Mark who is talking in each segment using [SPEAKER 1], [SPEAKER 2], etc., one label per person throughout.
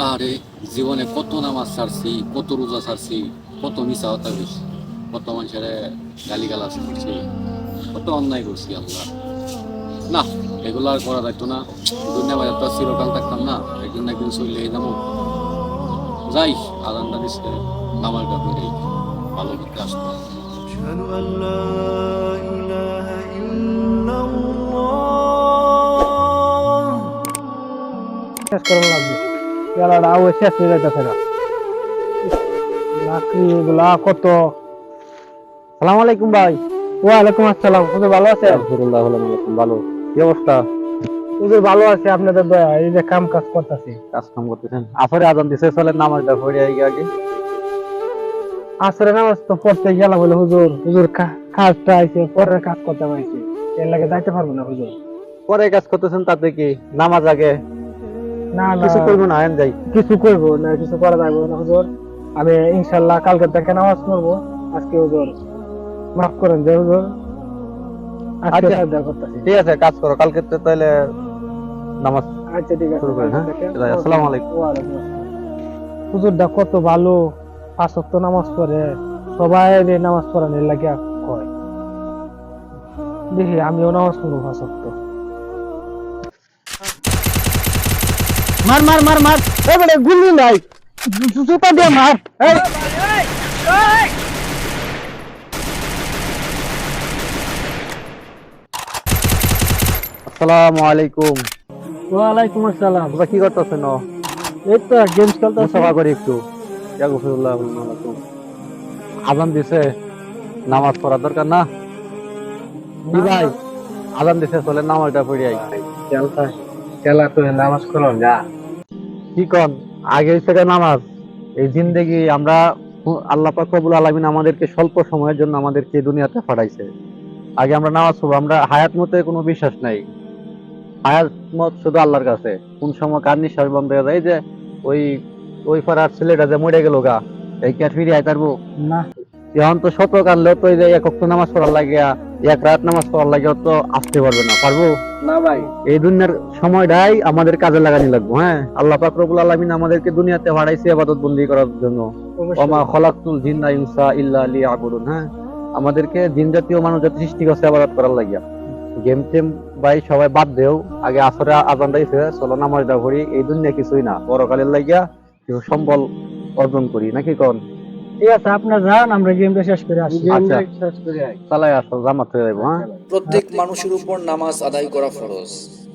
[SPEAKER 1] আরে জীবনে কত নামাজ ছাড়ছি, কত রোজা ছাড়ছি, কত মিশা হতা করছি, কত মানুষের গালিগালাজ করছি, কত অন্যায় করছি আল্লাহ। না, এগুলো আর করা যাইতো না। দুনিয়া বাজার তো আর চিরকাল থাকতাম না, একদিন না একদিন চলে যাবো। যাই, আজানটা দিচ্ছে, নামাজটা পড়ে ভালো করতে আসতো।
[SPEAKER 2] أشهد أن لا إله إلا الله
[SPEAKER 3] শেষ করা লাগবে। গেলাটা আবার শেষ হয়ে যাইতেছে না। লাকড়ি এগুলা কত। সালাম আলাইকুম ভাই। ওয়ালাইকুম আসসালাম। হুজুর ভালো আছেন?
[SPEAKER 4] আলহামদুলিল্লাহ, আলাইকুম, ভালো। কি অবস্থা?
[SPEAKER 3] হুজুর ভালো আছে, আপনাদের দয়া। এই যে কাম কাজ করতেছি।
[SPEAKER 4] কাজ কাম করতেছেন? আসরে আজান দিছে, চলেন নামাজটা পড়ে আগে আগে।
[SPEAKER 3] আসরে নামাজ তো পড়তে গেলাম বলে হুজুর, হুজুর কাজটা আইছে, পরের কাজ করতে পারছি, এর লাগে যাইতে পারবো না হুজুর।
[SPEAKER 4] পরে কাজ করতেছেন তাতে কি, নামাজ আগে।
[SPEAKER 3] না না,
[SPEAKER 4] কিছু করবো না, আইন যাই।
[SPEAKER 3] কিছু করবো না, কিছু করা যাবে না হুজুর। আমি ইনশাল্লাহ কালকে থেকে নামাজ পড়বো। আজকে হুজুর মাফ করেন যে হুজুর, আজকে
[SPEAKER 4] আচ্ছা,
[SPEAKER 3] সাজদা করতেছি।
[SPEAKER 4] ঠিক আছে, কাজ করো, কালকে তো তাহলে নামাজ
[SPEAKER 3] আচ্ছা ঠিক আছে,
[SPEAKER 4] শুরু করেন। হ্যাঁ, যাই, আসসালামু আলাইকুম।
[SPEAKER 3] ওয়ালাইকুম আসসালাম। হুজুরটা কত ভালো, 5 ওয়াক্ত নামাজ পড়ে, সবাই নামাজ পড়ানোর লাগে কয়। দেখি আমিও নামাজ পড়বো 5 ওয়াক্ত। মার মার মার মার, এবারে গুলি নাই, জুতা দিয়ে মার। এই
[SPEAKER 4] আসসালামু আলাইকুম।
[SPEAKER 3] ওয়ালাইকুম আসসালাম।
[SPEAKER 4] তোমরা কি করতেছেন?
[SPEAKER 3] এই তো গেমস খেলতেছি।
[SPEAKER 4] মুসাফা করি একটু। ইয়া গফিরুল্লাহ লাকুম। আজান দিছে, নামাজ পড়ার দরকার না? কি ভাই, আজান দিছে, চলেন নামাজটা পড়ে আই।
[SPEAKER 3] খেলা তো নামাজ করো যা।
[SPEAKER 4] কি কন, আগে থেকে নামাজ। এই জিন্দেগি আমরা, আল্লাহ পাক রব্বুল আলামিন আমাদেরকে স্বল্প সময়ের জন্য আমাদেরকে এই দুনিয়াতে পাঠাইছে। আগে আমরা নামাজ পড়বো। আমরা হায়াত মতে কোনো বিশ্বাস নাই। হায়াত মত শুধু আল্লাহর কাছে। কোন সময় কার নিঃশ্বাস বন্ধ হয়ে যায়, এই যে ওই ওই পাড়ার ছেলেটা যে মরে গেল গা, এই কি আর ফিরে আইতে পারবো?
[SPEAKER 3] না
[SPEAKER 4] এখন তো শত কানলেও তো এই যে এক ওয়াক্ত নামাজ পড়ার লাগিয়া, এক রাত নামাজ পড়ার লাগিয়া তো আসতে পারবে না, পারবো?
[SPEAKER 3] না ভাই,
[SPEAKER 4] এই দুনিয়ার সময়টাই আমাদের কাজে লাগানি লাগবো। হ্যাঁ, আল্লাহ পাক রব্বুল আলামিন আমাদেরকে দুনিয়াতে পাঠাইছে ইবাদত বন্দি করার জন্য। ওমা খলাকতুল জিন্না ইনসা ইল্লা লিয়াবুদুন। হ্যাঁ, আমাদেরকে জিন জাতীয় মানুষ জাতি সৃষ্টি করছে ইবাদত করার লাগিয়া। গেম টেম ভাই সবাই বাদ দেও, আগে আসরে আজান দিয়েছে, চলো নামাজটা পড়ি। এই দুনিয়া কিছুই না, পরকালের লাগিয়া কিছু সম্বল অর্জন করি, নাকি কোন?
[SPEAKER 3] ঠিক আছে, আপনার যান, আমরা গেমটা শেষ করে আসি।
[SPEAKER 4] আচ্ছা, চালাই আসো, জামাত হয়ে যাবো। হ্যাঁ,
[SPEAKER 1] প্রত্যেক মানুষের উপর নামাজ আদায় করা ফরজ।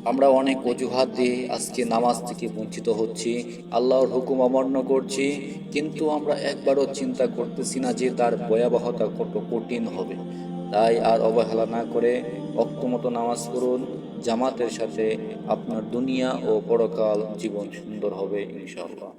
[SPEAKER 1] আমরা অনেক অজুহাত দিয়ে আজকে নামাজ থেকে বঞ্চিত হচ্ছি, আল্লাহর হুকুম অমান্য করছি, কিন্তু আমরা একবারও চিন্তা করতেছি না যে তার ভয়াবহতা কত কঠিন হবে। তাই আর অবহেলা না করে অক্তমতো নামাজ পড়ুন জামাতের সাথে। আপনার দুনিয়া ও পরকাল জীবন সুন্দর হবে ইনশাআল্লাহ।